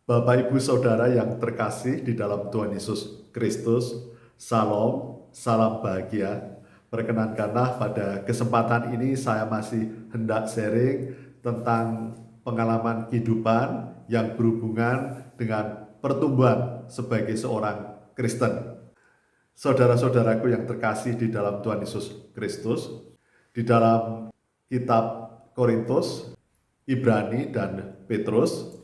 Bapak, Ibu, Saudara yang terkasih di dalam Tuhan Yesus Kristus, Salam, salam bahagia. Perkenankanlah pada kesempatan ini saya masih hendak sharing tentang pengalaman kehidupan yang berhubungan dengan pertumbuhan sebagai seorang Kristen. Saudara-saudaraku yang terkasih di dalam Tuhan Yesus Kristus, di dalam kitab Korintus, Ibrani, dan Petrus,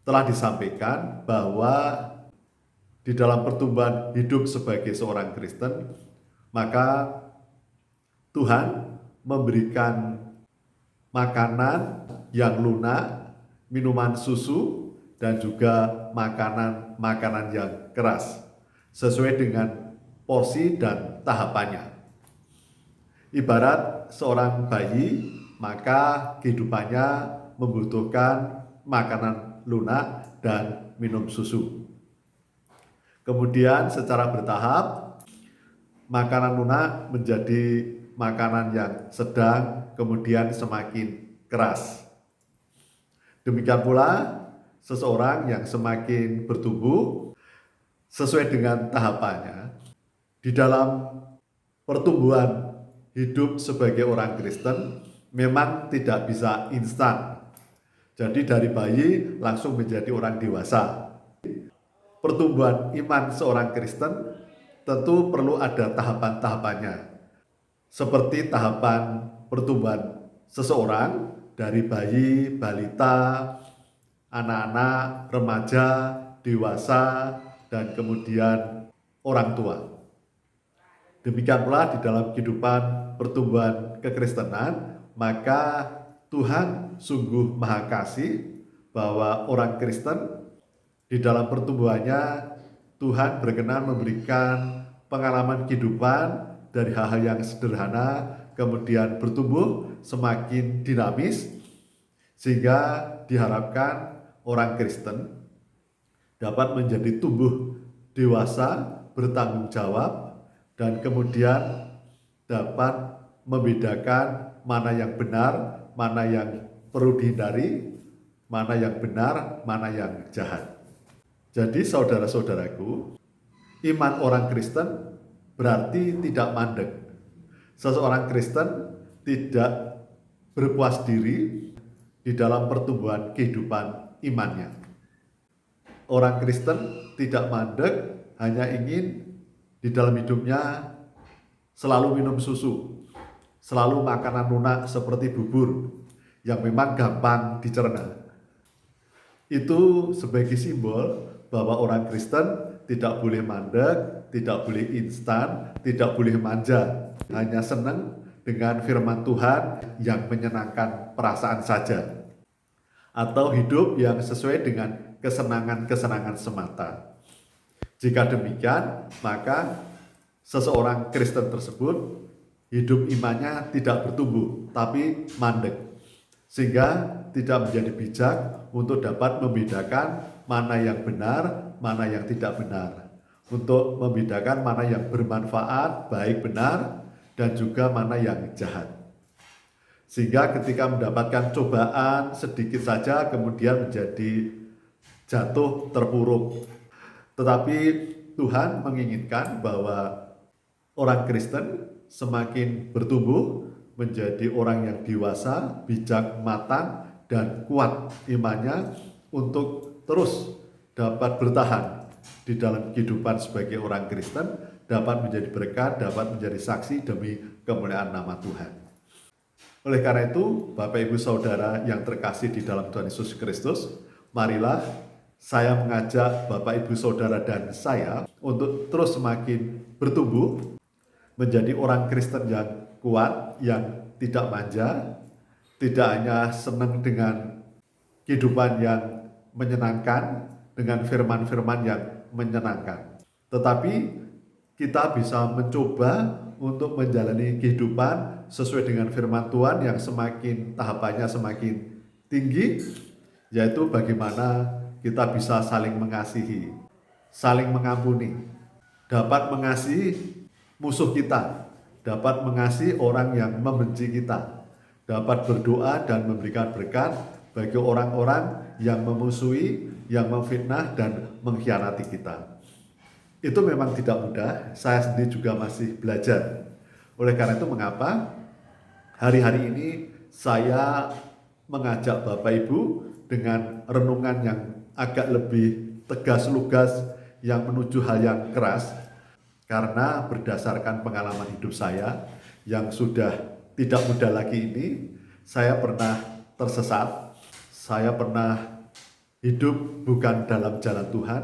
telah disampaikan bahwa di dalam pertumbuhan hidup sebagai seorang Kristen, maka Tuhan memberikan makanan yang lunak, minuman susu, dan juga makanan-makanan yang keras, sesuai dengan porsi dan tahapannya. Ibarat seorang bayi, maka kehidupannya membutuhkan makanan lunak dan minum susu. Kemudian secara bertahap, makanan lunak menjadi makanan yang sedang, kemudian semakin keras. Demikian pula seseorang yang semakin bertumbuh sesuai dengan tahapannya. Di dalam pertumbuhan hidup sebagai orang Kristen memang tidak bisa instan. Jadi dari bayi langsung menjadi orang dewasa. Pertumbuhan iman seorang Kristen tentu perlu ada tahapan-tahapannya. Seperti tahapan pertumbuhan seseorang dari bayi, balita, anak-anak, remaja, dewasa, dan kemudian orang tua. Demikian pula di dalam kehidupan pertumbuhan kekristenan, maka Tuhan sungguh Maha Kasih bahwa orang Kristen di dalam pertumbuhannya Tuhan berkenan memberikan pengalaman kehidupan dari hal-hal yang sederhana, kemudian bertumbuh semakin dinamis, sehingga diharapkan orang Kristen dapat menjadi tumbuh dewasa, bertanggung jawab, dan kemudian dapat membedakan mana yang benar, mana yang perlu dihindari, mana yang benar, mana yang jahat. Jadi saudara-saudaraku, iman orang Kristen berarti tidak mandek. Seseorang Kristen tidak berpuas diri di dalam pertumbuhan kehidupan imannya. Orang Kristen tidak mandek, hanya ingin di dalam hidupnya selalu minum susu, selalu makanan lunak seperti bubur yang memang gampang dicerna. Itu sebagai simbol bahwa orang Kristen tidak boleh mandek, tidak boleh instan, tidak boleh manja, hanya senang dengan firman Tuhan yang menyenangkan perasaan saja, atau hidup yang sesuai dengan kesenangan-kesenangan semata. Jika demikian, maka seseorang Kristen tersebut hidup imannya tidak bertumbuh, tapi mandek, sehingga tidak menjadi bijak untuk dapat membedakan mana yang benar, mana yang tidak benar, untuk membedakan mana yang bermanfaat, baik benar, dan juga mana yang jahat. Sehingga ketika mendapatkan cobaan sedikit saja kemudian menjadi jatuh terpuruk. Tetapi Tuhan menginginkan bahwa orang Kristen semakin bertumbuh menjadi orang yang dewasa, bijak, matang, dan kuat imannya untuk terus dapat bertahan di dalam kehidupan sebagai orang Kristen, dapat menjadi berkat, dapat menjadi saksi demi kemuliaan nama Tuhan. Oleh karena itu, Bapak, Ibu, Saudara yang terkasih di dalam Tuhan Yesus Kristus, marilah saya mengajak Bapak, Ibu, Saudara, dan saya untuk terus semakin bertumbuh menjadi orang Kristen yang kuat, yang tidak manja, tidak hanya senang dengan kehidupan yang menyenangkan, dengan firman-firman yang menyenangkan, tetapi kita bisa mencoba untuk menjalani kehidupan sesuai dengan firman Tuhan yang semakin tahapannya semakin tinggi, yaitu bagaimana kita bisa saling mengasihi, saling mengampuni, dapat mengasihi musuh kita, dapat mengasihi orang yang membenci kita, dapat berdoa dan memberikan berkat bagi orang-orang yang memusuhi, yang memfitnah dan mengkhianati kita. Itu memang tidak mudah, saya sendiri juga masih belajar. Oleh karena itu mengapa hari-hari ini saya mengajak Bapak Ibu dengan renungan yang agak lebih tegas lugas yang menuju hal yang keras, karena berdasarkan pengalaman hidup saya yang sudah tidak muda lagi ini, saya pernah tersesat, saya pernah hidup bukan dalam jalan Tuhan,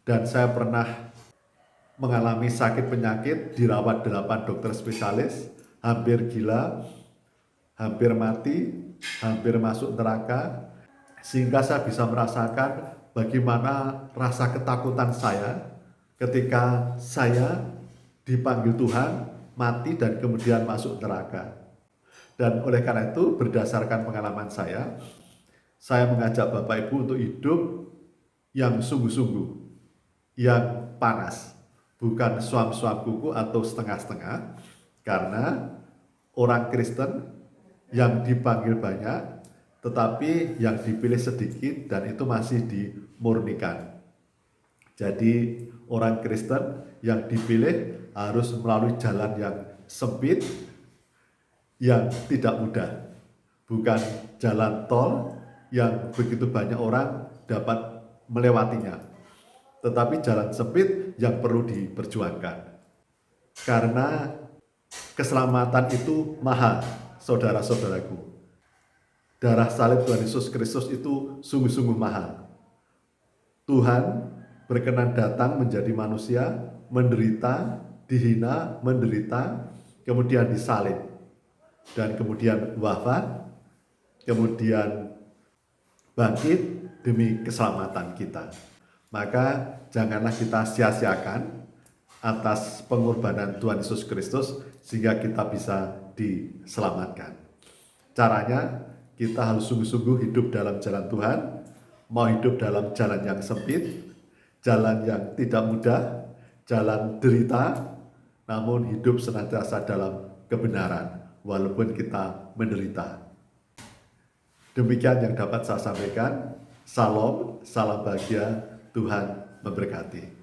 dan saya pernah mengalami sakit penyakit, dirawat 8 dokter spesialis, hampir gila, hampir mati, hampir masuk neraka, sehingga saya bisa merasakan bagaimana rasa ketakutan saya ketika saya dipanggil Tuhan, mati dan kemudian masuk neraka. Dan oleh karena itu, berdasarkan pengalaman saya mengajak Bapak Ibu untuk hidup yang sungguh-sungguh, yang panas, bukan suam-suam kuku atau setengah-setengah, karena orang Kristen yang dipanggil banyak, tetapi yang dipilih sedikit dan itu masih dimurnikan. Jadi orang Kristen yang dipilih harus melalui jalan yang sempit, yang tidak mudah. Bukan jalan tol yang begitu banyak orang dapat melewatinya, tetapi jalan sempit yang perlu diperjuangkan. Karena keselamatan itu mahal, saudara-saudaraku. Darah salib Tuhan Yesus Kristus itu sungguh-sungguh mahal. Tuhan berkenan datang menjadi manusia, menderita, dihina, menderita, kemudian disalib, dan kemudian wafat, kemudian bangkit demi keselamatan kita. Maka janganlah kita sia-siakan atas pengorbanan Tuhan Yesus Kristus sehingga kita bisa diselamatkan. Caranya kita harus sungguh-sungguh hidup dalam jalan Tuhan, mau hidup dalam jalan yang sempit, jalan yang tidak mudah, jalan derita, namun hidup senantiasa dalam kebenaran walaupun kita menderita. Demikian yang dapat saya sampaikan. Salam, salam bahagia, Tuhan memberkati.